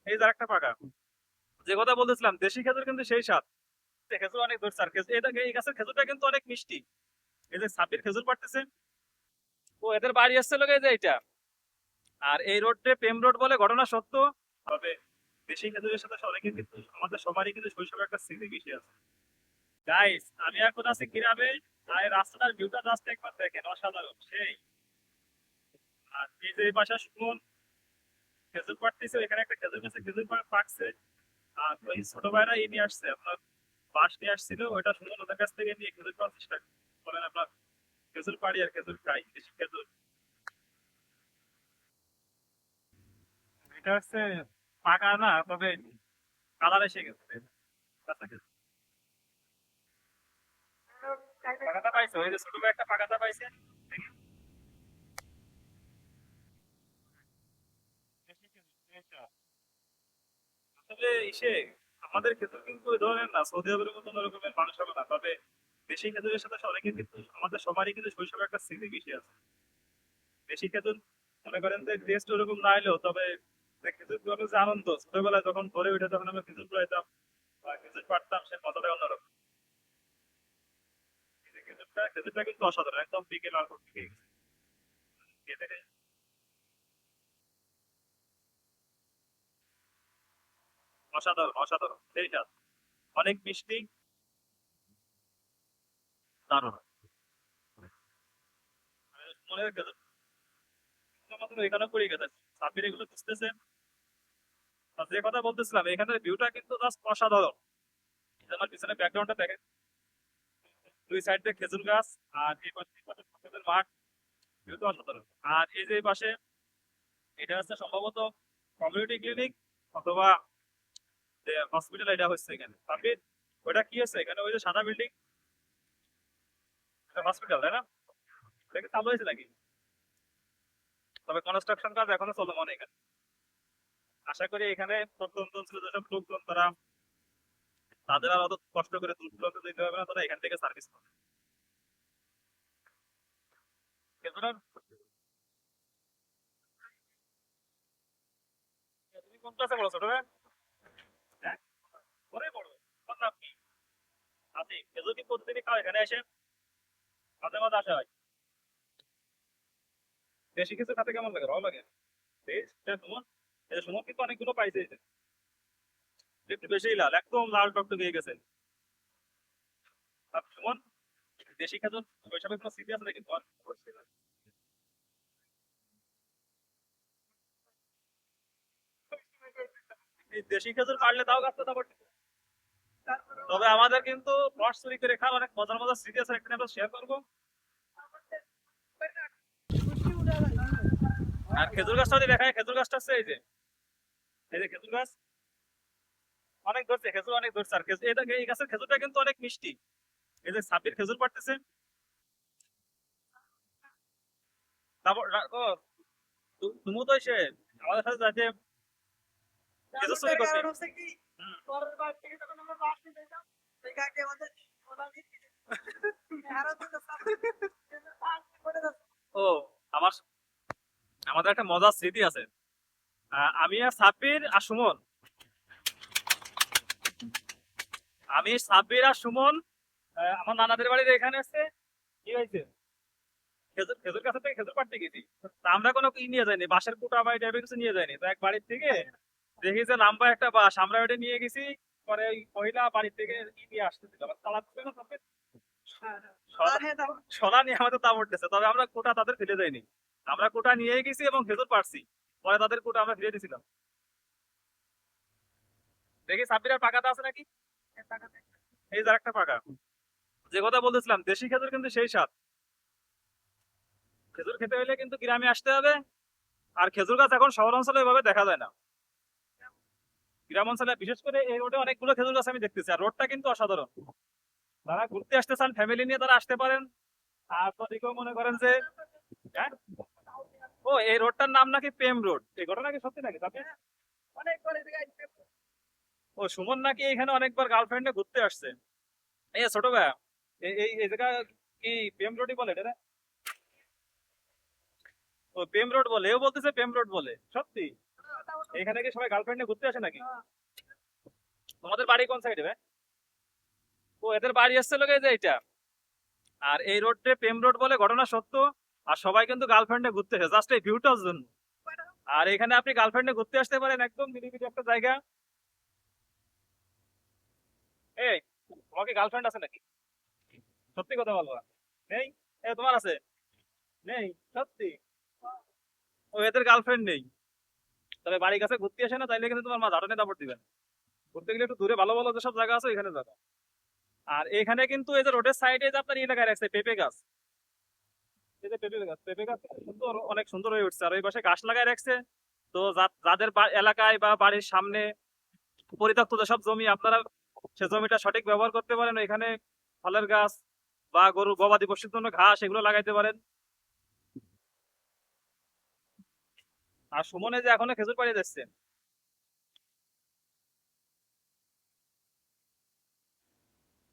এই যে একটা পাকা, যে কথা বলতেছিলাম দেশি খেজুর কিন্তু সেই স্বাদ। খেজুর অনেক ধরছে, আর খেজুর এই গাছের খেজুরটা কিন্তু অনেক মিষ্টি। এই যে ছাব্বির খেজুর পাড়তেছে, ও এদের বাড়ি আসছে লোক এই যে এইটা। আর এই রোডে প্রেম রোড বলে, ঘটনা সত্য। তবে দেশি খেজুরের সাথে অনেকের কিন্তু, আমাদের সবারই কিন্তু শৈশবে একটা স্মৃতি বেশি আছে। গাইস, আমি এখন আছি গ্রামে, আর এই রাস্তাটার ভিউটা জাস্ট একবার দেখেন, অসাধারণ সেই। আর এই যে এই পাশে শুনুন, খেজুর পাড়তেছে, এখানে একটা খেজুর গাছে খেজুর পাকছে। আর ওই ছোট ভাইরা এই নিয়ে আসছে আপনার, বাঁশ নিয়ে আসছিল, ওইটা শুনুন ওদের কাছ থেকে নিয়ে খেজুর পাওয়ার চেষ্টা করেন আপনার। খেজুর পাড়ি আর খেজুর খাই, দেশি খেজুর। এটা হচ্ছে পাকা না, তবে কালার এসে গেছে কাঁচা খেজুর। পাকাটা পাইছো, ওই যে ছোট ভাই একটা পাকাটা পাইছে। দেশি খেজুর, এইটা। আসলে ইসে, আমাদের খেজুর কিন্তু ওই ধরনের না, সৌদি আরবের মতো রকমের মানুষ হবে না। তবে দেশি খেজুরের সাথে অনেকের কিন্তু, আমাদের সবারই কিন্তু শৈশবে একটা স্মৃতি বেশি আছে। দেশি খেজুর মনে করেন যে টেস্ট ওরকম না হলেও, তবে যে খেজুর গুলো যে আনন্দ, ছোটবেলায় যখন ধরে উঠে যখন আমরা খেজুর কুড়াইতাম বা খেজুর পাড়তাম, সে মজাটাই অন্যরকম। এই যে খেজুরটা কিন্তু অসাধারণ, একদম বিকেল আর বিকেল খেতে অসাধারণ অসাধারণ এইটা, অনেক মিষ্টি, দারুণ। মনে হয় খেজুর মাত্র এখানে পড়ে গেছে, সাব্বির এগুলো খুঁজতেছেন। আর যে কথা বলতেছিলাম, এখানের ভিউটা কিন্তু জাস্ট অসাধারণ। আমার পিছনে ব্যাকগ্রাউন্ডটা দেখেন, দুই সাইডে খেজুর গাছ, আর এই পাশে খেজুর মাঠ, ভিউটা অসাধারণ। আর এই যে এই পাশে, এটা হচ্ছে সম্ভবত কমিউনিটি ক্লিনিক অথবা হসপিটাল, এটা হচ্ছে এখানে সাব্বির। ওটা কি আছে এখানে, ওই যে সাদা বিল্ডিং, হসপিটাল তাই না? এটা কি চালু হয়েছে নাকি? তবে কনস্ট্রাকশন কাজ এখনো চলমান এখানে। আশা করি এখানে প্রত্যন্ত অঞ্চলে যেসব লোকজন, তারা, তাদের আর অত কষ্ট করে দূর দূরান্ত যেতে হবে না, তারা এখান থেকে সার্ভিস পাবে। সুতরাং তুমি কোন ক্লাসে পড়ো ছোট ভাই? হ্যাঁ, পরে পড়ো। তোমার নাম কি? আছি। খেজুর কি প্রতিদিনই খাও এখানে এসে? মাঝে মাঝে আসা হয়। দেশি কিছু খাতে কেমন লাগে, ভালো লাগে? বেশ, এটা সুমন, এই যে সুমন কিন্তু অনেকগুলো পাইছে এই যে। একটু বেশি লাল, একদম লাল টকটকে হয়ে গেছে। আর সুমন, দেশি খেজুর ওইসবের কোনো স্মৃতি আছে নাকি তোমার? এই দেশি খেজুর পারলে তাও গাছটা তারপর। তবে আমাদের কিন্তু রস চুরি করে খাওয়ার অনেক মজার মজার স্মৃতি আছে, একটা আমরা শেয়ার করবো। আর খেজুর গাছটা যদি দেখায়, খেজুর গাছটা আছে এই যে, এই যে খেজুর গাছ অনেক ধরছে, খেজুর অনেক ধরছে। আর খেজুর এটা, এই গাছের খেজুরটা কিন্তু অনেক মিষ্টি। এই যে ছাব্বির খেজুর পাড়তেছে, তারপর ও, তুমি তো এসে আমাদের সাথে যাইতে খেজুর চুরি করতে। হুম। ও, আমার, আমাদের একটা মজার স্মৃতি আছে। আমি আর সাব্বির আর সুমন, আমি সাব্বির আর সুমন, আমার নানাদের বাড়ির এখানে আছে। কি হয়েছে, খেজুর খেজুর গাছের থেকে খেজুর পাড়তে গেছি। তা আমরা কোনো ই নিয়ে যাইনি, বাঁশের কুটা বা এই টাইপের কিছু নিয়ে যাইনি। তো এক বাড়ির থেকে দেখি যে লম্বা একটা বাঁশ, আমরা ওইটা নিয়ে গেছি। পরে ওই মহিলা বাড়ির থেকে ই নিয়ে আসতেছিল, আবার তালা ছিল না সামনে, সরা নিয়ে আমাদের তা উঠতেছে। তবে আমরা কুটা তাদের ফেলে যাইনি, আমরা কুটা নিয়ে গেছি এবং খেজুর পাড়ছি। পরে তাদের কুটা আমরা ফিরে দিয়েছিলাম। দেখি সাব্বির আর পাকাটা আছে নাকি। এই যার একটা পাকা, যে কথা বলতেছিলাম দেশি খেজুর কিন্তু সেই স্বাদ। খেজুর খেতে হলে কিন্তু গ্রামে আসতে হবে। আর খেজুর গাছ এখন শহর অঞ্চলে এভাবে দেখা যায় না, গ্রাম অঞ্চলে বিশেষ করে এই রোডে অনেকগুলো খেজুর গাছ আমি দেখতেছি। আর রোডটা কিন্তু অসাধারণ, যারা ঘুরতে আসতে চান ফ্যামিলি নিয়ে তারা আসতে পারেন। আর ওদিকেও মনে করেন যে, হ্যাঁ, ও এই রোডটার নাম নাকি প্রেম রোড, এই ঘটনা কি সত্যি নাকি তাতে? ও সুমন নাকি এখানে অনেকবার গার্লফ্রেন্ডে ঘুরতে আসছে। এই ছোট ভাইয়া, এই এই এই জায়গা কি প্রেম রোডই বলে এটা না? ও প্রেম রোড বলে, এও বলতেছে প্রেম রোড বলে, সত্যি? এখানে কি সবাই গার্লফ্রেন্ড নিয়ে ঘুরতে আসে নাকি? তোমাদের বাড়ি কোন সাইডে ভাই? ও এদের বাড়ি আসছে লোকে যে এটা। আর এই রোডে প্রেম রোড বলে ঘটনা সত্য। আর সবাই কিন্তু গার্লফ্রেন্ড নিয়ে ঘুরতে আসে জাস্ট এই ভিউটার জন্য। আর এখানে আপনি গার্লফ্রেন্ড নিয়ে ঘুরতে আসতে পারেন, একদম নিরিবিলি একটা জায়গা। এই, তোমার কি গার্লফ্রেন্ড আছে নাকি? সত্যি কথা বলবা। নেই? এ তোমার আছে? নেই? সত্যি? ও এদের গার্লফ্রেন্ড নেই। তবে বাড়ির কাছে ঘুরতে আসে না, তাইলে কিন্তু তোমার মা ঝাড়নে দাপট দিবেন। ঘুরতে গেলে একটু দূরে ভালো ভালো যেসব জায়গা আছে এখানে যাবে। আর এখানে কিন্তু এই যে রোডের সাইডে যে আপনার ইয়ে লাগায় রাখছে পেঁপে গাছ। এই যে পেঁপে গাছ, পেঁপে গাছ সুন্দর, অনেক সুন্দর হয়ে উঠছে। আর ওই পাশে গাছ লাগায় রাখছে। তো যাদের এলাকায় বা বাড়ির সামনে পরিত্যক্ত যেসব জমি, আপনারা সে জমিটা সঠিক ব্যবহার করতে পারেন। এখানে ফলের গাছ বা গরু গবাদি পশুর জন্য ঘাস এগুলো লাগাইতে পারেন। আর সুমনে যে এখনো খেজুর পাড়িয়ে যাচ্ছে।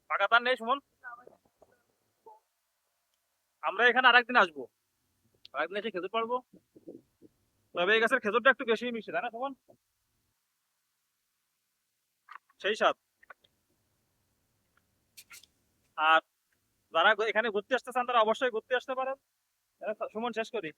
পাকা তার নেই সুমন? আমরা এখানে আরেকদিন আসবো, আরেকদিন এসে খেজুর পারবো। তবে এই গাছের খেজুরটা একটু বেশি মিষ্টি, তাই না সুমন? সেই সাথ। আর যারা এখানে ঘুরতে আসতে চান তারা অবশ্যই ঘুরতে আসতে পারেন। সুমন শেষ করি।